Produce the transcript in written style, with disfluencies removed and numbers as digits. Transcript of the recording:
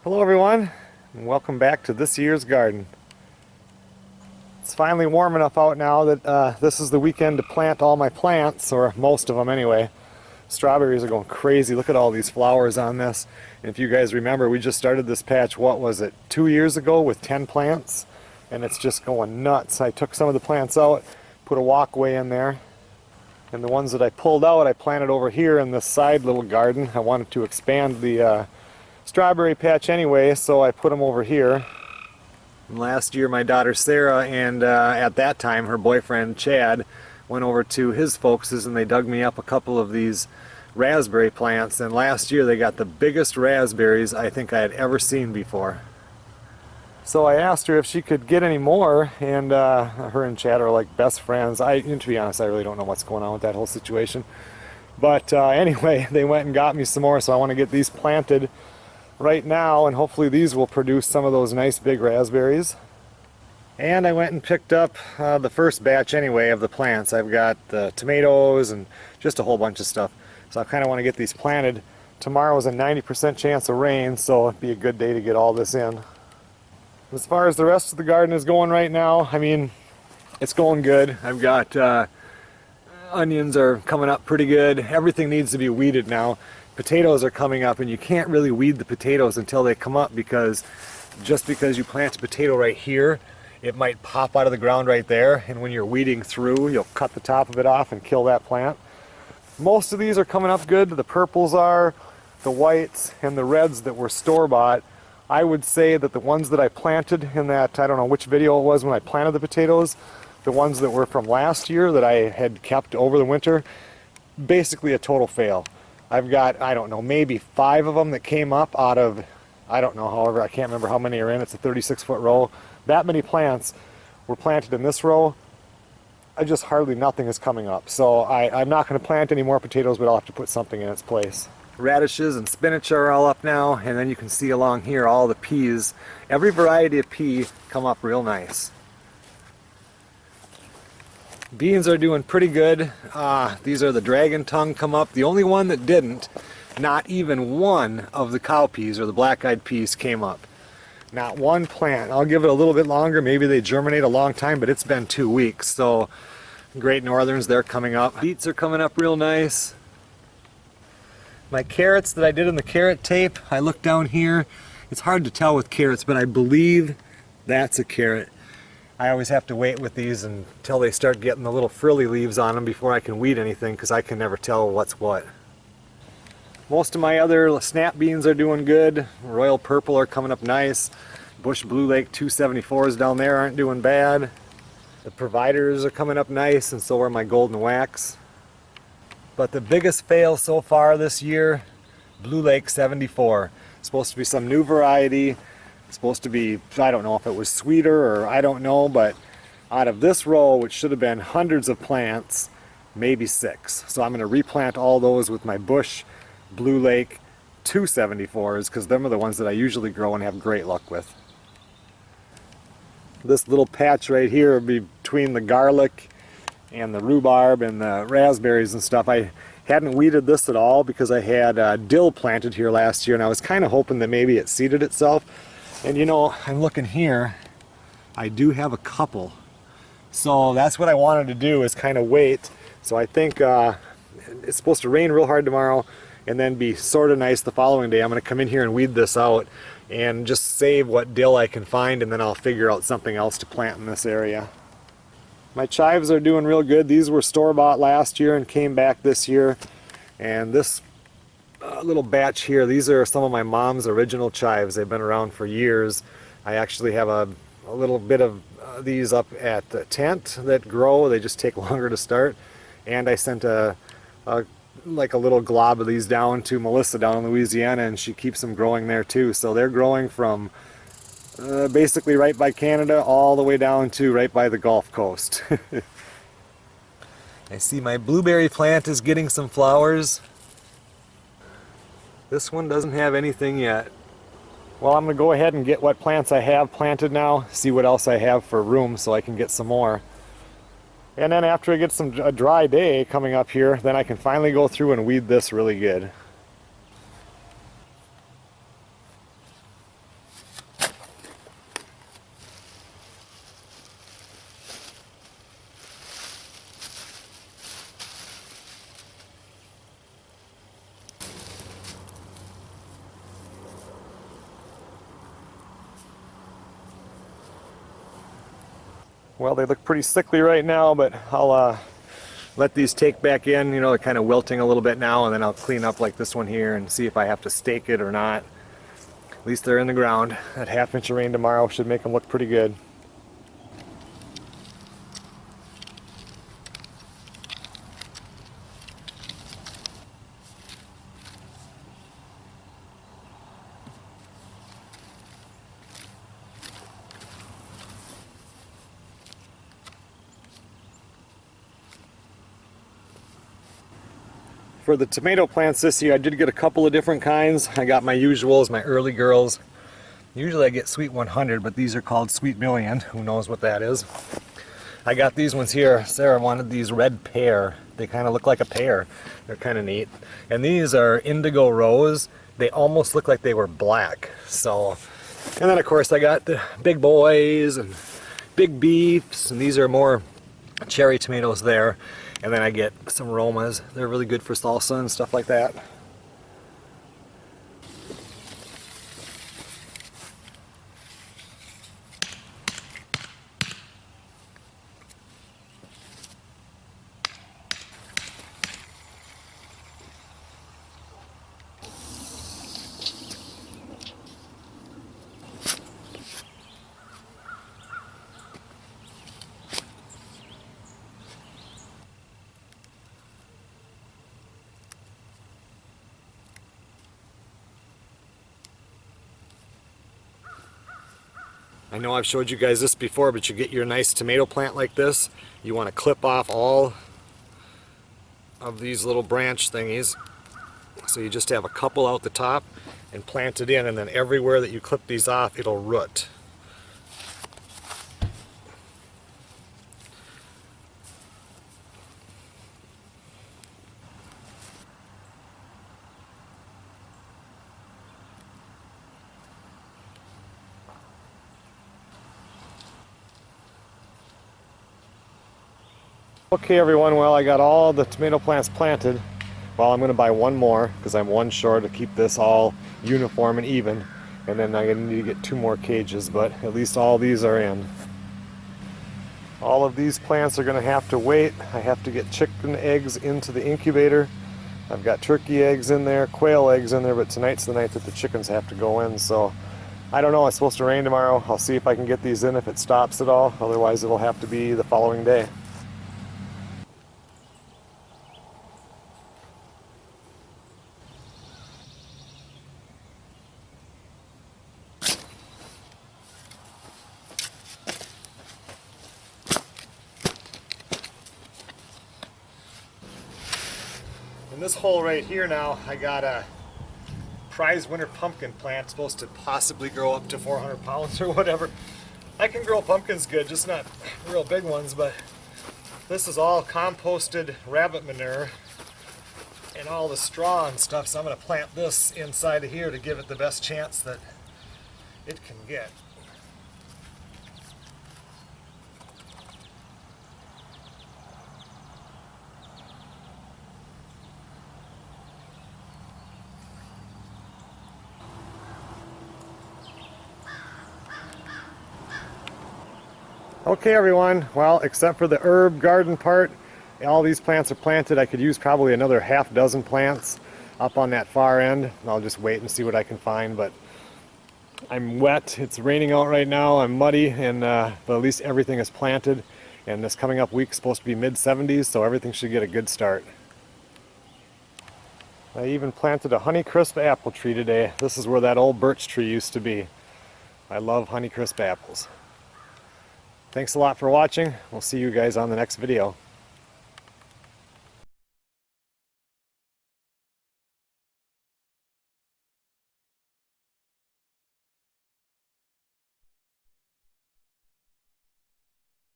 Hello everyone, and welcome back to this year's garden. It's finally warm enough out now that this is the weekend to plant all my plants, or most of them anyway. Strawberries are going crazy. Look at all these flowers on this. And if you guys remember, we just started this patch, what was it, 2 years ago with 10 plants? And it's just going nuts. I took some of the plants out, put a walkway in there, and the ones that I pulled out I planted over here in this side little garden. I wanted to expand the strawberry patch anyway, so I put them over here. And last year my daughter Sarah and at that time her boyfriend Chad went over to his folks's and they dug me up a couple of these raspberry plants, and last year they got the biggest raspberries I think I had ever seen before. So I asked her if she could get any more, and her and Chad are like best friends. To be honest, I really don't know what's going on with that whole situation. But anyway, they went and got me some more, so I want to get these planted right now, and hopefully these will produce some of those nice big raspberries. And I went and picked up the first batch anyway of the plants. I've got the tomatoes and just a whole bunch of stuff. So I kind of want to get these planted. Tomorrow is a 90% chance of rain, so it'd be a good day to get all this in. As far as the rest of the garden is going right now, I mean, it's going good. I've got onions are coming up pretty good. Everything needs to be weeded now. Potatoes are coming up, and you can't really weed the potatoes until they come up, because just because you plant a potato right here, it might pop out of the ground right there, and when you're weeding through, you'll cut the top of it off and kill that plant. Most of these are coming up good. The purples are, the whites, and the reds that were store-bought. I would say that the ones that I planted in that, I don't know which video it was when I planted the potatoes, the ones that were from last year that I had kept over the winter, basically a total fail. I've got, I don't know, maybe 5 of them that came up out of, I don't know, however, I can't remember how many are in. It's a 36-foot row. That many plants were planted in this row. Just hardly nothing is coming up. So I'm not going to plant any more potatoes, but I'll have to put something in its place. Radishes and spinach are all up now, and then you can see along here all the peas. Every variety of pea come up real nice. Beans are doing pretty good. These are the dragon tongue come up. The only one that didn't, not even one of the cow peas or the black-eyed peas came up. Not one plant. I'll give it a little bit longer. Maybe they germinate a long time, but it's been 2 weeks. So Great Northerns, they're coming up. Beets are coming up real nice. My carrots that I did in the carrot tape, I look down here. It's hard to tell with carrots, but I believe that's a carrot. I always have to wait with these until they start getting the little frilly leaves on them before I can weed anything, because I can never tell what's what. Most of my other snap beans are doing good. Royal Purple are coming up nice. Bush Blue Lake 274s down there aren't doing bad. The Providers are coming up nice, and so are my Golden Wax. But the biggest fail so far this year, Blue Lake 74. It's supposed to be some new variety. It's supposed to be, I don't know if it was sweeter or I don't know, but out of this row, which should have been hundreds of plants, maybe 6. So I'm going to replant all those with my Bush Blue Lake 274s, because them are the ones that I usually grow and have great luck with. This little patch right here between the garlic and the rhubarb and the raspberries and stuff, I hadn't weeded this at all because I had dill planted here last year, and I was kind of hoping that maybe it seeded itself. And you know, I'm looking here, I do have a couple. So that's what I wanted to do, is kind of wait. So I think it's supposed to rain real hard tomorrow and then be sort of nice the following day. I'm going to come in here and weed this out and just save what dill I can find, and then I'll figure out something else to plant in this area. My chives are doing real good. These were store-bought last year and came back this year. And this little batch here, these are some of my mom's original chives. They've been around for years. I actually have a little bit of these up at the tent that grow. They just take longer to start. And I sent like a little glob of these down to Melissa down in Louisiana, and she keeps them growing there too. So they're growing from basically right by Canada all the way down to right by the Gulf Coast. I see my blueberry plant is getting some flowers. This one doesn't have anything yet. Well, I'm going to go ahead and get what plants I have planted now, see what else I have for room so I can get some more. And then after I get a dry day coming up here, then I can finally go through and weed this really good. Well, they look pretty sickly right now, but I'll let these take back in. You know, they're kind of wilting a little bit now, and then I'll clean up like this one here and see if I have to stake it or not. At least they're in the ground. That half-inch of rain tomorrow should make them look pretty good. For the tomato plants this year, I did get a couple of different kinds. I got my usuals, my early girls. Usually I get Sweet 100, but these are called Sweet Million. Who knows what that is? I got these ones here. Sarah wanted these red pear. They kind of look like a pear. They're kind of neat. And these are indigo rose. They almost look like they were black. So, and then of course I got the big boys and big beefs, and these are more cherry tomatoes there. And then I get some Romas. They're really good for salsa and stuff like that. I know I've showed you guys this before, but you get your nice tomato plant like this, you want to clip off all of these little branch thingies. So you just have a couple out the top and plant it in, and then everywhere that you clip these off, it'll root. Okay everyone, well I got all the tomato plants planted. Well, I'm going to buy one more because I'm one short to keep this all uniform and even. And then I'm going to need to get 2 more cages, but at least all these are in. All of these plants are going to have to wait. I have to get chicken eggs into the incubator. I've got turkey eggs in there, quail eggs in there, but tonight's the night that the chickens have to go in. So I don't know, it's supposed to rain tomorrow. I'll see if I can get these in if it stops at all. Otherwise it'll have to be the following day. In this hole right here now, I got a prize winter pumpkin plant supposed to possibly grow up to 400 pounds or whatever. I can grow pumpkins good, just not real big ones, but this is all composted rabbit manure and all the straw and stuff, so I'm going to plant this inside of here to give it the best chance that it can get. Okay everyone, well, except for the herb garden part, all these plants are planted. I could use probably another half dozen plants up on that far end. I'll just wait and see what I can find, but I'm wet. It's raining out right now. I'm muddy, and but at least everything is planted. And this coming up week is supposed to be mid-70s, so everything should get a good start. I even planted a Honeycrisp apple tree today. This is where that old birch tree used to be. I love Honeycrisp apples. Thanks a lot for watching. We'll see you guys on the next video.